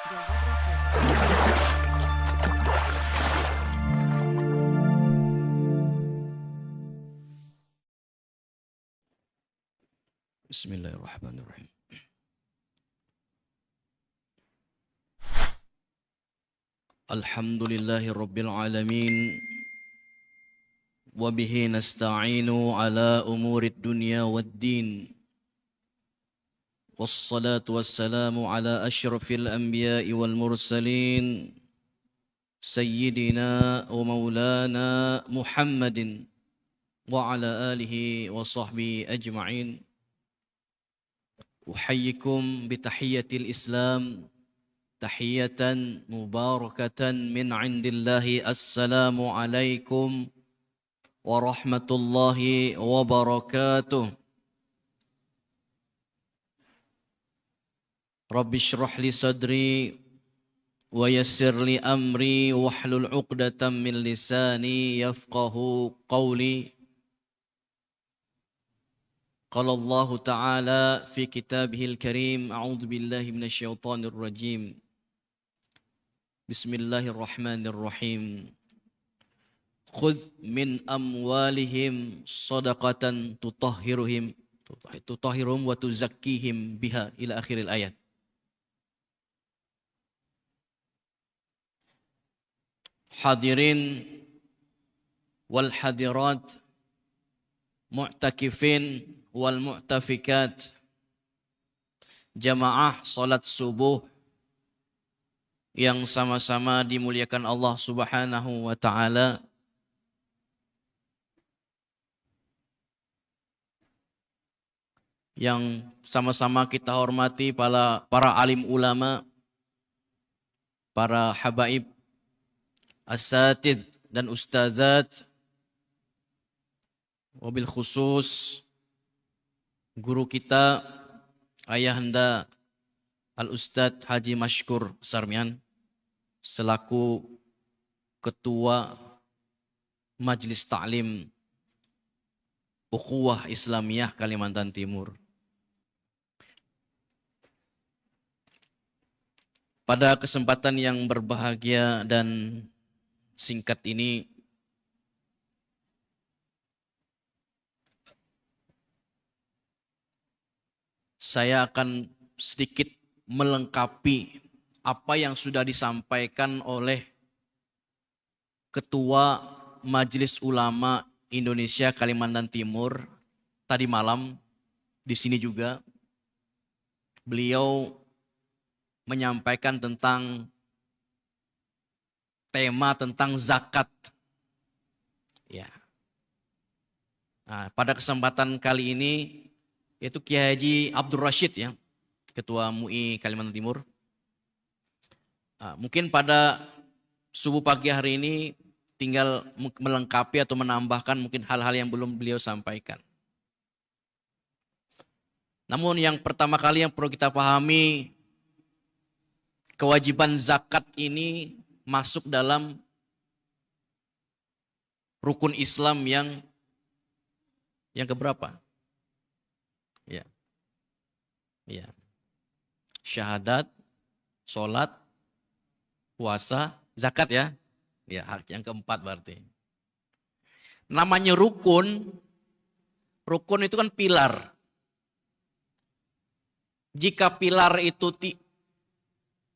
Bismillahirrahmanirrahim. Alhamdulillahi rabbil alamin. Wa bihi nasta'inu ala umurid dunya waddin. Wassalatu wassalamu ala ashrafil anbiya'i wal mursalin. Sayyidina wa maulana Muhammadin. Wa ala alihi wa sahbihi ajma'in. Uhayyikum bitahiyyatil Islam tahiyatan mubarakatan min indillahi. Assalamu alaikum warahmatullahi wabarakatuh. Rabbi shrah li sadri wa yassir li amri wahlul 'uqdatam min lisani yafqahu qawli. Qala Allah Ta'ala fi kitabihil karim. A'udzu billahi minasyaitonir rajim. Bismillahirrahmanirrahim. Khudh min amwalihim shadaqatan tutahhiruhum wa tuzakkihim biha ila akhiril ayat. Hadirin wal hadirat, mu'takifin wal mu'tafikat, jamaah salat subuh yang sama-sama dimuliakan Allah Subhanahu wa taala. Yang sama-sama kita hormati para alim ulama, para habaib, asatidz dan ustadzat, wabil khusus guru kita Ayahanda Al-Ustadz Haji Mashkur Sarmian selaku Ketua Majelis Ta'lim Ukhuwah Islamiyah Kalimantan Timur. Pada kesempatan yang berbahagia dan singkat ini, saya akan sedikit melengkapi apa yang sudah disampaikan oleh Ketua Majelis Ulama Indonesia Kalimantan Timur tadi malam. Di sini juga beliau menyampaikan tentang tema tentang zakat. Ya. Nah, pada kesempatan kali ini yaitu Kiai Haji Abdul Rashid, ya, Ketua MUI Kalimantan Timur. Mungkin pada subuh pagi hari ini tinggal melengkapi atau menambahkan mungkin hal-hal yang belum beliau sampaikan. Namun yang pertama kali yang perlu kita pahami, kewajiban zakat ini masuk dalam rukun Islam yang keberapa? Ya. Ya. Syahadat, sholat, puasa, zakat, ya. Ya, hak yang keempat berarti. Namanya rukun. Rukun itu kan pilar. Jika pilar itu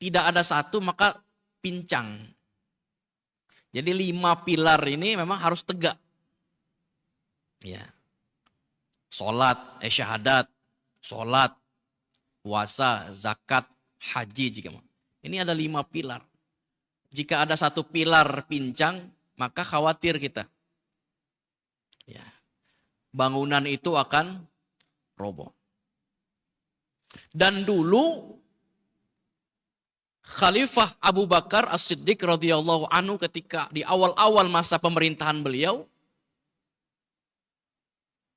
tidak ada satu, maka pincang. Jadi 5 pilar ini memang harus tegak. Ya. Sholat, syahadat, sholat, puasa, zakat, haji jika mau. Ini ada 5 pilar. Jika ada satu pilar pincang, maka khawatir kita. Ya. Bangunan itu akan roboh. Dan dulu Khalifah Abu Bakar As-Siddiq radhiyallahu anhu ketika di awal-awal masa pemerintahan beliau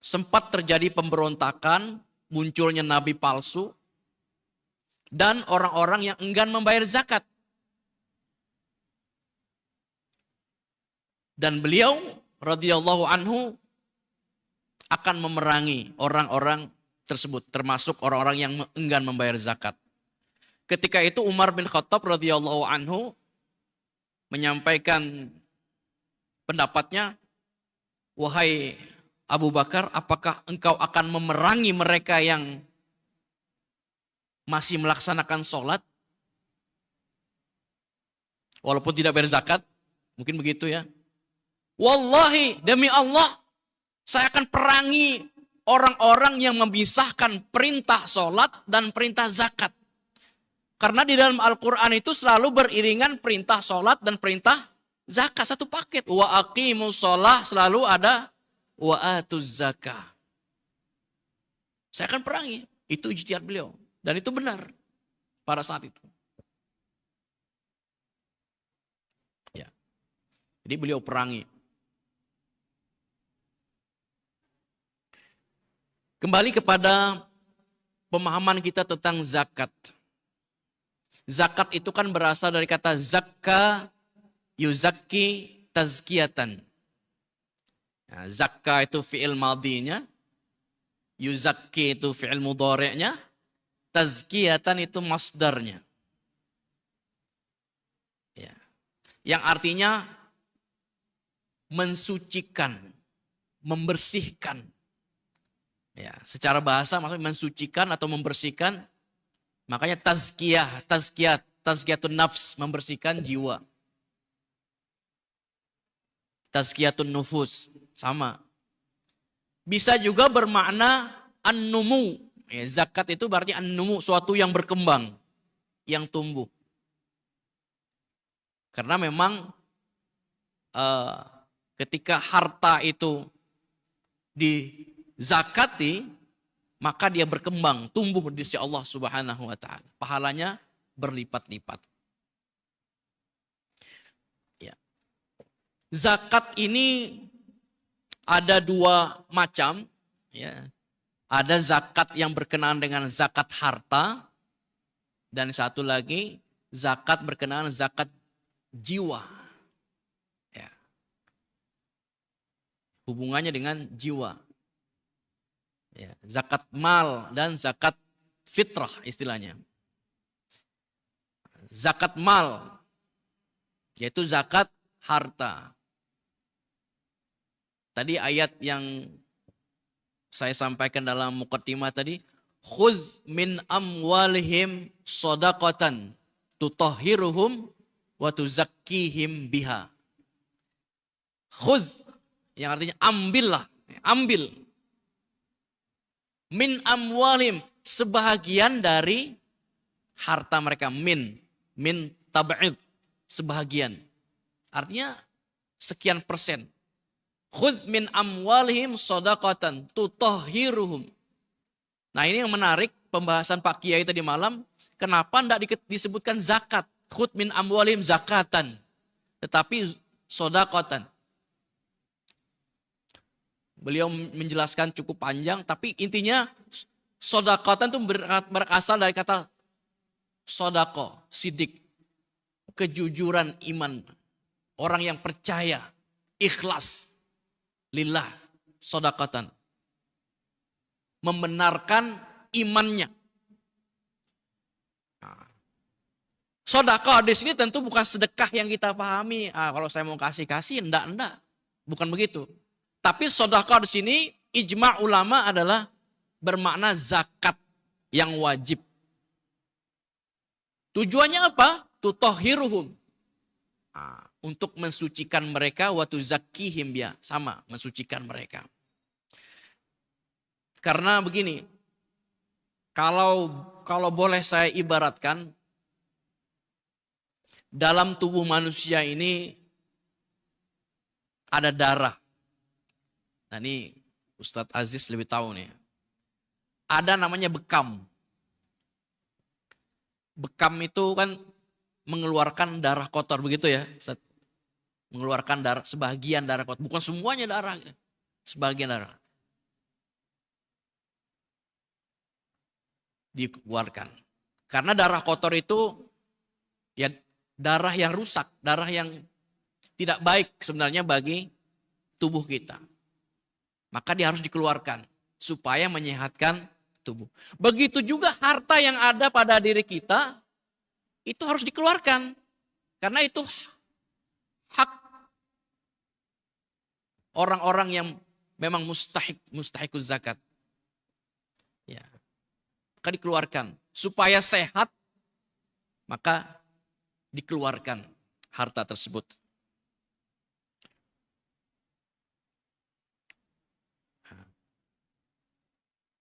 sempat terjadi pemberontakan, munculnya nabi palsu dan orang-orang yang enggan membayar zakat. Dan beliau radhiyallahu anhu akan memerangi orang-orang tersebut, termasuk orang-orang yang enggan membayar zakat. Ketika itu Umar bin Khattab radhiyallahu anhu menyampaikan pendapatnya, wahai Abu Bakar, apakah engkau akan memerangi mereka yang masih melaksanakan sholat walaupun tidak berzakat? Mungkin begitu ya. Wallahi, demi Allah, saya akan perangi orang-orang yang memisahkan perintah sholat dan perintah zakat. Karena di dalam Al-Quran itu selalu beriringan perintah sholat dan perintah zakat. Satu paket. Wa aqimus sholah selalu ada wa atuz zakah. Saya akan perangi. Itu ijtihad beliau. Dan itu benar pada saat itu. Ya. Jadi beliau perangi. Kembali kepada pemahaman kita tentang zakat. Zakat itu kan berasal dari kata zakka yuzakki tazkiyatan. Nah, zakka itu fi'il madinya, yuzakki itu fi'il mudhari'nya, tazkiyatan itu masdarnya. Ya. Yang artinya mensucikan, membersihkan. Ya, secara bahasa maksudnya mensucikan atau membersihkan. Makanya tazkiyatun nafs, membersihkan jiwa. Tazkiyatun nufus, sama. Bisa juga bermakna an-numu. Ya, zakat itu berarti an-numu, suatu yang berkembang, yang tumbuh. Karena memang ketika harta itu dizakati, maka dia berkembang, tumbuh di sisi Allah Subhanahu wa taala. Pahalanya berlipat-lipat. Ya. Zakat ini ada dua macam, ya. Ada zakat yang berkenaan dengan zakat harta, dan satu lagi zakat berkenaan zakat jiwa. Ya. Hubungannya dengan jiwa. Ya, zakat mal dan zakat fitrah istilahnya. Zakat mal yaitu zakat harta. Tadi ayat yang saya sampaikan dalam muqaddimah tadi, khudz min amwalihim shadaqatan tutahhiruhum wa tuzakkihim biha. Khudz yang artinya ambillah, ambil. Min amwalim, sebahagian dari harta mereka. Min tab'id, sebahagian. Artinya sekian persen. Khudz min amwalihim shadaqatan tutahhiruhum. Nah, ini yang menarik pembahasan Pak Kiai tadi malam. Kenapa tidak disebutkan zakat? Khudz min amwalihim zakatan. Tetapi shadaqatan. Beliau menjelaskan cukup panjang, tapi intinya shadaqatan itu berasal dari kata sodako, sidik, kejujuran iman. Orang yang percaya, ikhlas, lillah, shadaqatan. Membenarkan imannya. Sedekah di sini tentu bukan sedekah yang kita pahami. Kalau saya mau kasih, enggak. Bukan begitu. Tapi sedekah di sini ijma' ulama adalah bermakna zakat yang wajib. Tujuannya apa? Tutahhiruhum. Untuk mensucikan mereka, wa tuzakkihim biha, sama, mensucikan mereka. Karena begini, kalau boleh saya ibaratkan, dalam tubuh manusia ini ada darah. Nah, ini Ustadz Aziz lebih tahu nih. Ada namanya bekam. Bekam itu kan mengeluarkan darah kotor, begitu ya, Ustadz? Mengeluarkan darah, sebagian darah kotor. Bukan semuanya darah, sebagian darah. Dikeluarkan. Karena darah kotor itu ya darah yang rusak, darah yang tidak baik sebenarnya bagi tubuh kita. Maka dia harus dikeluarkan supaya menyehatkan tubuh. Begitu juga harta yang ada pada diri kita itu harus dikeluarkan. Karena itu hak orang-orang yang memang mustahikuz zakat. Ya. Maka dikeluarkan. Supaya sehat, maka dikeluarkan harta tersebut.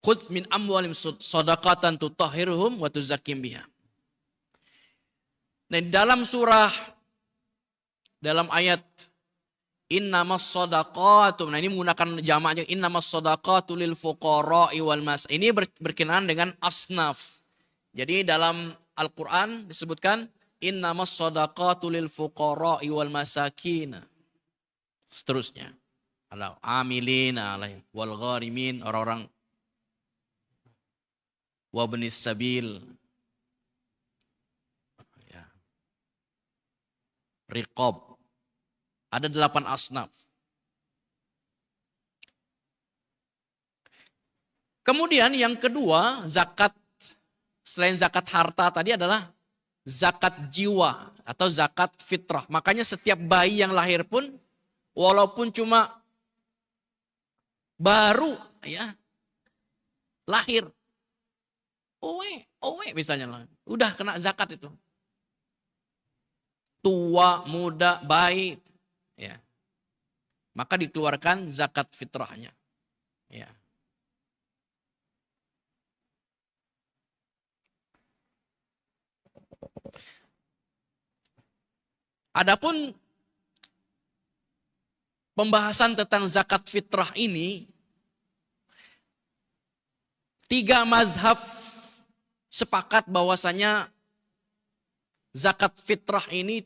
Khudz min amwalim shadaqatan tutahhiruhum wa tuzakkim biha. Nah, dalam ayat innamas shadaqatu. Nah, ini menggunakan jamaknya innamas shadaqatu lil fuqara'i wal mas. Ini berkenaan dengan asnaf. Jadi dalam Al-Qur'an disebutkan innamas shadaqatu lil fuqara'i wal masakin. Seterusnya. Ada amilina alaihim wal gharimin, orang-orang wabnis sabil, ya. Riqab. Ada 8 asnaf. Kemudian yang kedua, zakat selain zakat harta tadi adalah zakat jiwa atau zakat fitrah. Makanya setiap bayi yang lahir pun walaupun cuma baru ya lahir, owe misalnya lah, udah kena zakat itu. Tua, muda, bayi, ya. Maka dikeluarkan zakat fitrahnya. Ya. Adapun pembahasan tentang zakat fitrah ini, 3 mazhab sepakat bahwasanya zakat fitrah ini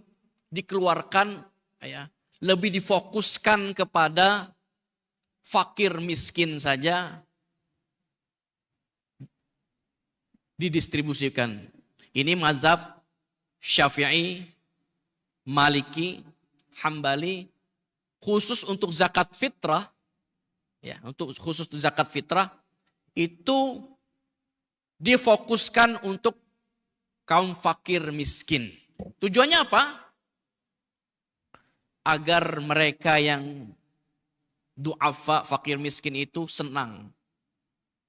dikeluarkan ya, lebih difokuskan kepada fakir miskin saja didistribusikan. Ini mazhab Syafi'i, Maliki, Hambali, khusus untuk zakat fitrah ya, khusus untuk zakat fitrah itu difokuskan untuk kaum fakir miskin. Tujuannya apa? Agar mereka yang du'afa, fakir miskin itu senang.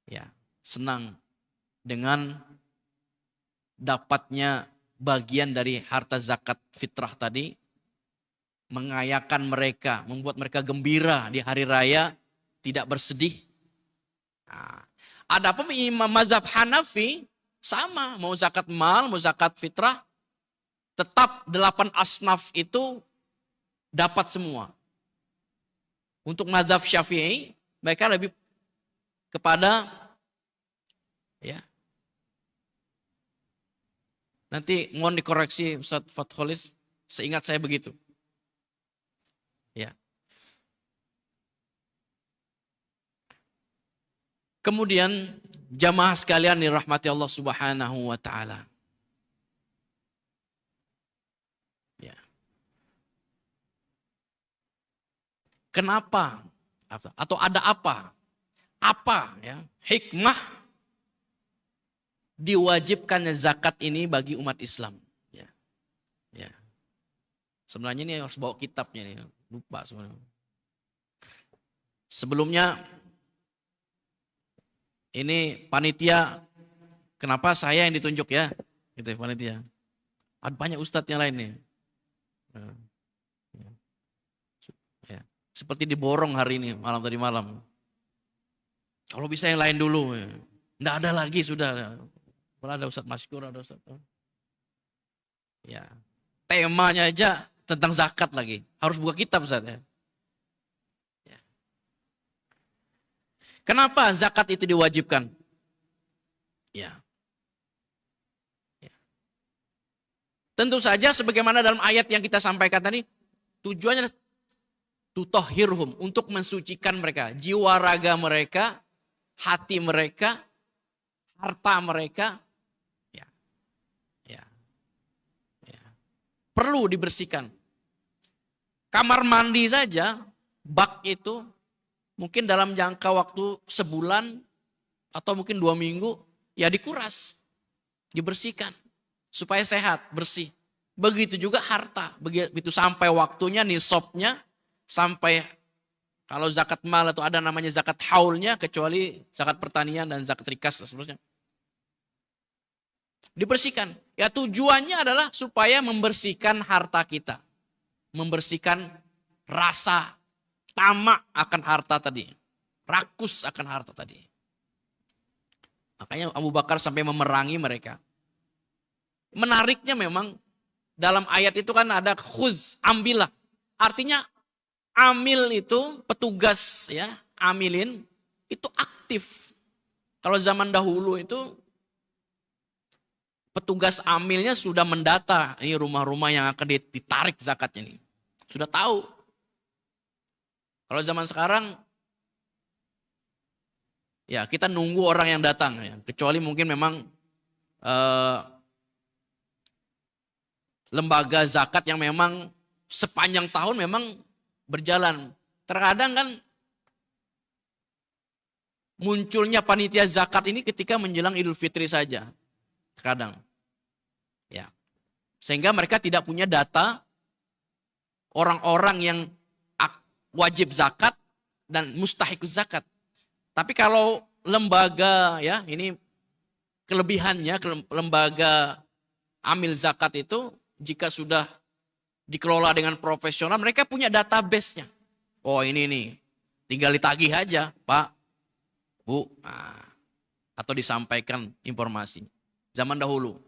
Ya, senang dengan dapatnya bagian dari harta zakat fitrah tadi. Mengayakan mereka, membuat mereka gembira di hari raya, tidak bersedih. Nah, adapun imam mazhab Hanafi sama, mau zakat mal, mau zakat fitrah, tetap 8 asnaf itu dapat semua. Untuk mazhab Syafi'i, mereka lebih kepada ya. Nanti mohon dikoreksi Ustaz Fatholis, seingat saya begitu. Ya. Kemudian jamaah sekalian dirahmati Allah Subhanahu wa taala. Ya. Kenapa? Atau ada apa? Apa ya? Hikmah diwajibkannya zakat ini bagi umat Islam? Ya. Ya. Sebenarnya ini harus bawa kitabnya nih. Lupa sebenarnya. Sebelumnya ini panitia, kenapa saya yang ditunjuk ya? Gitu panitia. Ada banyak ustadz yang lain nih. Ya. Seperti diborong hari ini, tadi malam. Kalau bisa yang lain dulu. Ya. Nggak ada lagi sudah. Malah ada Ustadz Masykur, ada Ustadz. Ya. Temanya aja tentang zakat lagi. Harus buka kitab Ustadz ya. Kenapa zakat itu diwajibkan? Ya. Ya. Tentu saja sebagaimana dalam ayat yang kita sampaikan tadi, tujuannya tutahhirhum, untuk mensucikan mereka, jiwa raga mereka, hati mereka, harta mereka, ya. Ya. Ya. Perlu dibersihkan. Kamar mandi saja, bak itu mungkin dalam jangka waktu sebulan atau mungkin 2 minggu, ya dikuras, dibersihkan. supaya sehat, bersih. Begitu juga harta, begitu sampai waktunya nisabnya, sampai kalau zakat mal itu ada namanya zakat haulnya, kecuali zakat pertanian dan zakat rikas dan seterusnya. Dibersihkan. Ya tujuannya adalah supaya membersihkan harta kita. Membersihkan rasa tamak akan harta tadi. Rakus akan harta tadi. Makanya Abu Bakar sampai memerangi mereka. Menariknya memang dalam ayat itu kan ada khuz, ambillah. Artinya amil itu petugas ya, amilin itu aktif. Kalau zaman dahulu itu petugas amilnya sudah mendata ini rumah-rumah yang akan ditarik zakatnya nih. Sudah tahu. Kalau zaman sekarang ya kita nunggu orang yang datang ya. Kecuali mungkin memang lembaga zakat yang memang sepanjang tahun memang berjalan. Terkadang kan munculnya panitia zakat ini ketika menjelang Idul Fitri saja. Terkadang. Ya. Sehingga mereka tidak punya data orang-orang yang wajib zakat dan mustahik zakat. Tapi kalau lembaga ya, ini kelebihannya lembaga amil zakat itu jika sudah dikelola dengan profesional, mereka punya database-nya. Oh ini nih, tinggal ditagih aja, Pak, Bu, atau disampaikan informasi. Zaman dahulu.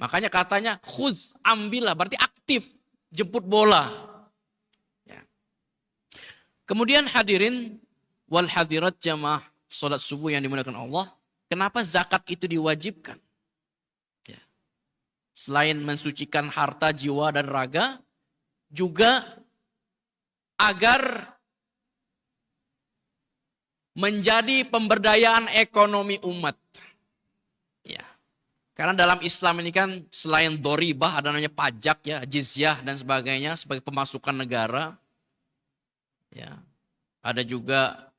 Makanya katanya khuz, ambillah, berarti aktif, jemput bola. Ya. Kemudian hadirin wal hadirat jamaah salat subuh yang dimuliakan Allah, kenapa zakat itu diwajibkan? Ya. Selain mensucikan harta, jiwa dan raga, juga agar menjadi pemberdayaan ekonomi umat. Ya. Karena dalam Islam ini kan selain doribah ada namanya pajak ya, jizyah dan sebagainya sebagai pemasukan negara. Ya. Ada juga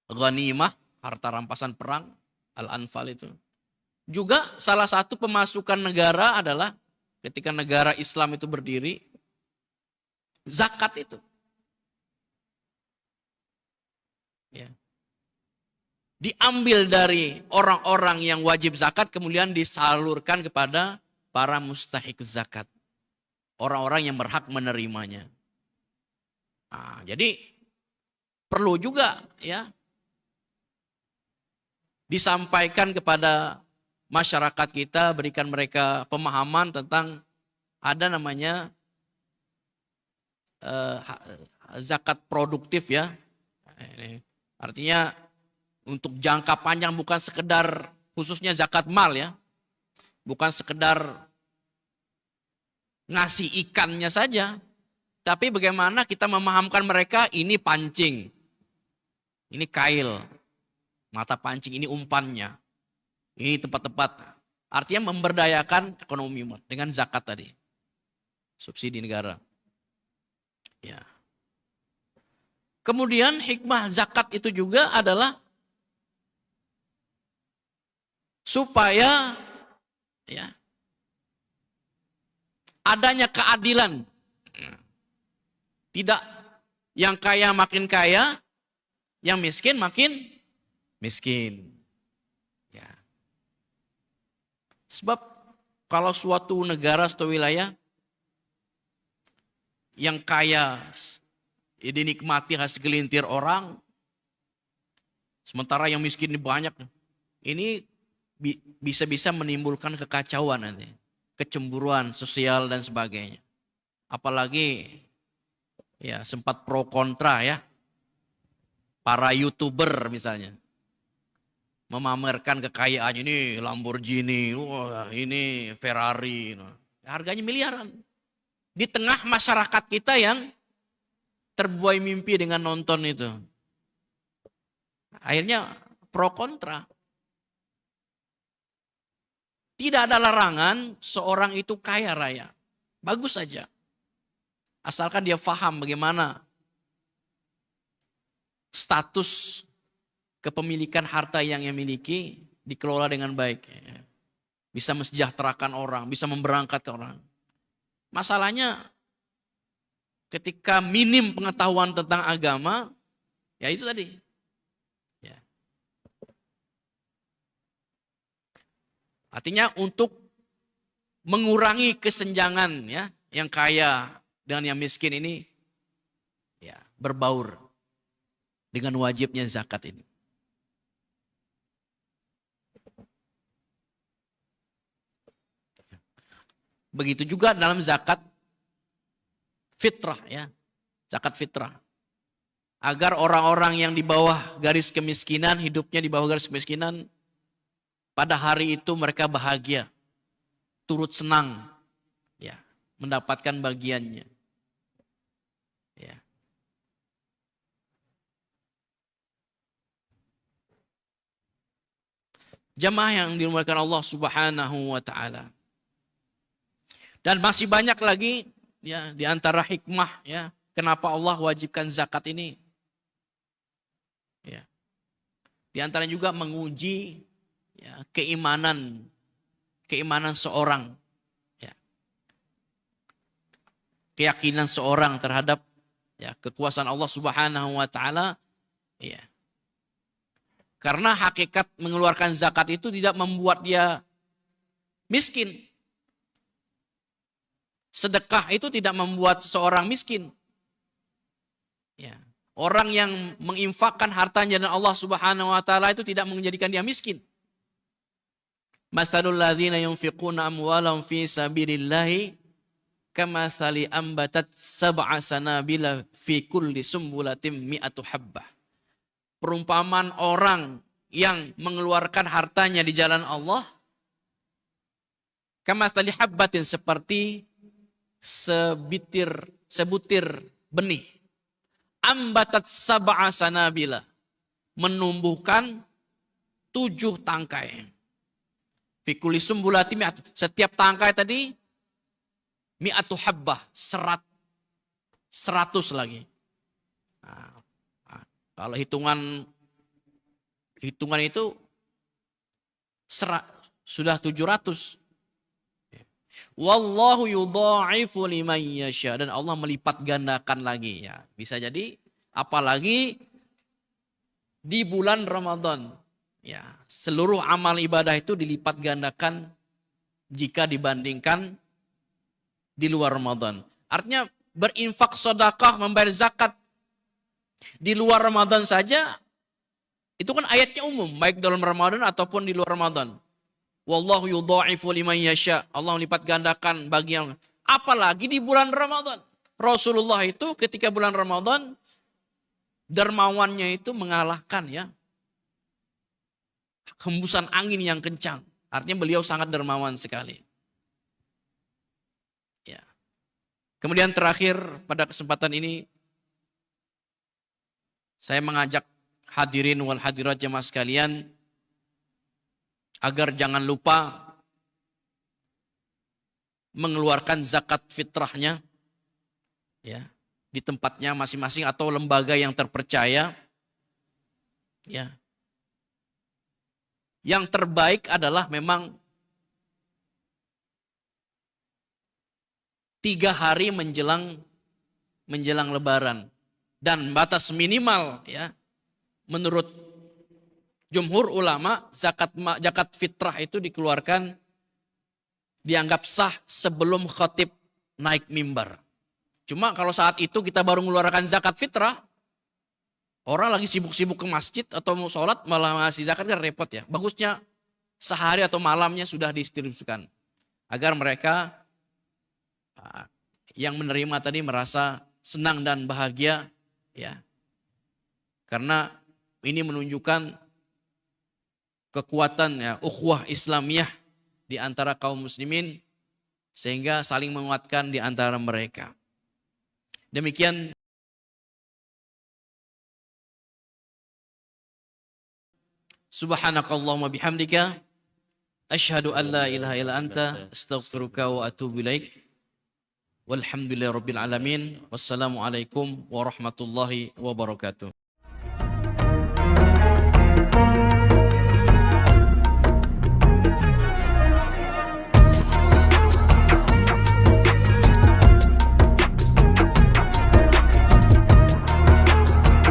ghanimah, harta rampasan perang, al-anfal itu. Juga salah satu pemasukan negara adalah ketika negara Islam itu berdiri, zakat itu. Ya. Diambil dari orang-orang yang wajib zakat kemudian disalurkan kepada para mustahik zakat. Orang-orang yang berhak menerimanya. Nah, jadi perlu juga ya disampaikan kepada masyarakat kita, berikan mereka pemahaman tentang ada namanya zakat produktif ya. Artinya untuk jangka panjang, bukan sekedar khususnya zakat mal ya. Bukan sekedar ngasih ikannya saja. Tapi bagaimana kita memahamkan mereka ini pancing. Ini kail. Mata pancing ini umpannya. Ini tempat-tempat. Artinya memberdayakan ekonomi umat dengan zakat tadi. Subsidi negara. Ya. Kemudian hikmah zakat itu juga adalah supaya ya adanya keadilan. Tidak yang kaya makin kaya, yang miskin makin miskin. Ya. Sebab kalau suatu negara, suatu wilayah yang kaya dinikmati segelintir orang, sementara yang miskin ini banyak, ini bisa-bisa menimbulkan kekacauan nanti, kecemburuan sosial dan sebagainya. Apalagi ya sempat pro kontra ya, para YouTuber misalnya memamerkan kekayaan, ini Lamborghini, wah, ini Ferrari, harganya miliaran. Di tengah masyarakat kita yang terbuai mimpi dengan nonton itu. Akhirnya pro kontra. Tidak ada larangan seorang itu kaya raya. Bagus saja. Asalkan dia paham bagaimana status kepemilikan harta yang ia miliki dikelola dengan baik. bisa mensejahterakan orang, bisa memberangkatkan orang. Masalahnya ketika minim pengetahuan tentang agama, ya itu tadi. Ya. Artinya untuk mengurangi kesenjangan ya, yang kaya dengan yang miskin ini ya berbaur dengan wajibnya zakat ini. Begitu juga dalam zakat fitrah ya. Zakat fitrah. Agar orang-orang yang di bawah garis kemiskinan, hidupnya di bawah garis kemiskinan, pada hari itu mereka bahagia, turut senang ya, mendapatkan bagiannya. Ya. Jamaah yang dimuliakan Allah Subhanahu wa taala. Dan masih banyak lagi ya di antara hikmah ya kenapa Allah wajibkan zakat ini. Ya. Di antara juga menguji ya, keimanan seorang ya. Keyakinan seorang terhadap ya kekuasaan Allah Subhanahu wa taala ya. Karena hakikat mengeluarkan zakat itu tidak membuat dia miskin. Sedekah itu tidak membuat seseorang miskin. Ya. Orang yang menginfakkan hartanya dan Allah Subhanahu wa taala itu tidak menjadikan dia miskin. Masalul ladzina yunfiquna amwalahum fi sabilillahi kamatsali ambatat sab'a sanabila fi kulli sumbulatin mi'atu habbah. Perumpamaan orang yang mengeluarkan hartanya di jalan Allah kamatsali habbatin seperti sebutir benih. Ambatat sab'a sanabila. Menumbuhkan 7 tangkai. Fikuli sumbulati mi'atu. Setiap tangkai tadi mi'atu habbah. 100 lagi. Nah, kalau hitungan itu sudah 700. Wallahu yudha'ifu liman yasha, dan Allah melipat gandakan lagi ya. Bisa jadi apalagi di bulan Ramadan ya, seluruh amal ibadah itu dilipat gandakan jika dibandingkan di luar Ramadan. Artinya berinfak sedekah, membayar zakat di luar Ramadan saja itu kan ayatnya umum, baik dalam Ramadan ataupun di luar Ramadan. Wallahu yudha'ifu liman yasha. Allah melipat gandakan bagi yang, apalagi di bulan Ramadan. Rasulullah itu ketika bulan Ramadan dermawannya itu mengalahkan ya hembusan angin yang kencang. Artinya beliau sangat dermawan sekali. Ya. Kemudian terakhir pada kesempatan ini saya mengajak hadirin wal hadirat jemaah sekalian agar jangan lupa mengeluarkan zakat fitrahnya ya di tempatnya masing-masing atau lembaga yang terpercaya ya. Yang terbaik adalah memang 3 hari menjelang Lebaran, dan batas minimal ya menurut jumhur ulama zakat fitrah itu dikeluarkan dianggap sah sebelum khatib naik mimbar. Cuma kalau saat itu kita baru mengeluarkan zakat fitrah, orang lagi sibuk-sibuk ke masjid atau mau sholat malah ngasih zakat kan repot ya. Bagusnya sehari atau malamnya sudah didistribusikan agar mereka yang menerima tadi merasa senang dan bahagia ya. Karena ini menunjukkan kekuatan ya ukhuwah Islamiyah di antara kaum muslimin sehingga saling menguatkan di antara mereka. Demikian subhanakallahumma bihamdika asyhadu an la ilaha illa anta astaghfiruka wa atubu ilaik. Walhamdulillahirabbil alamin. Wassalamualaikum warahmatullahi wabarakatuh.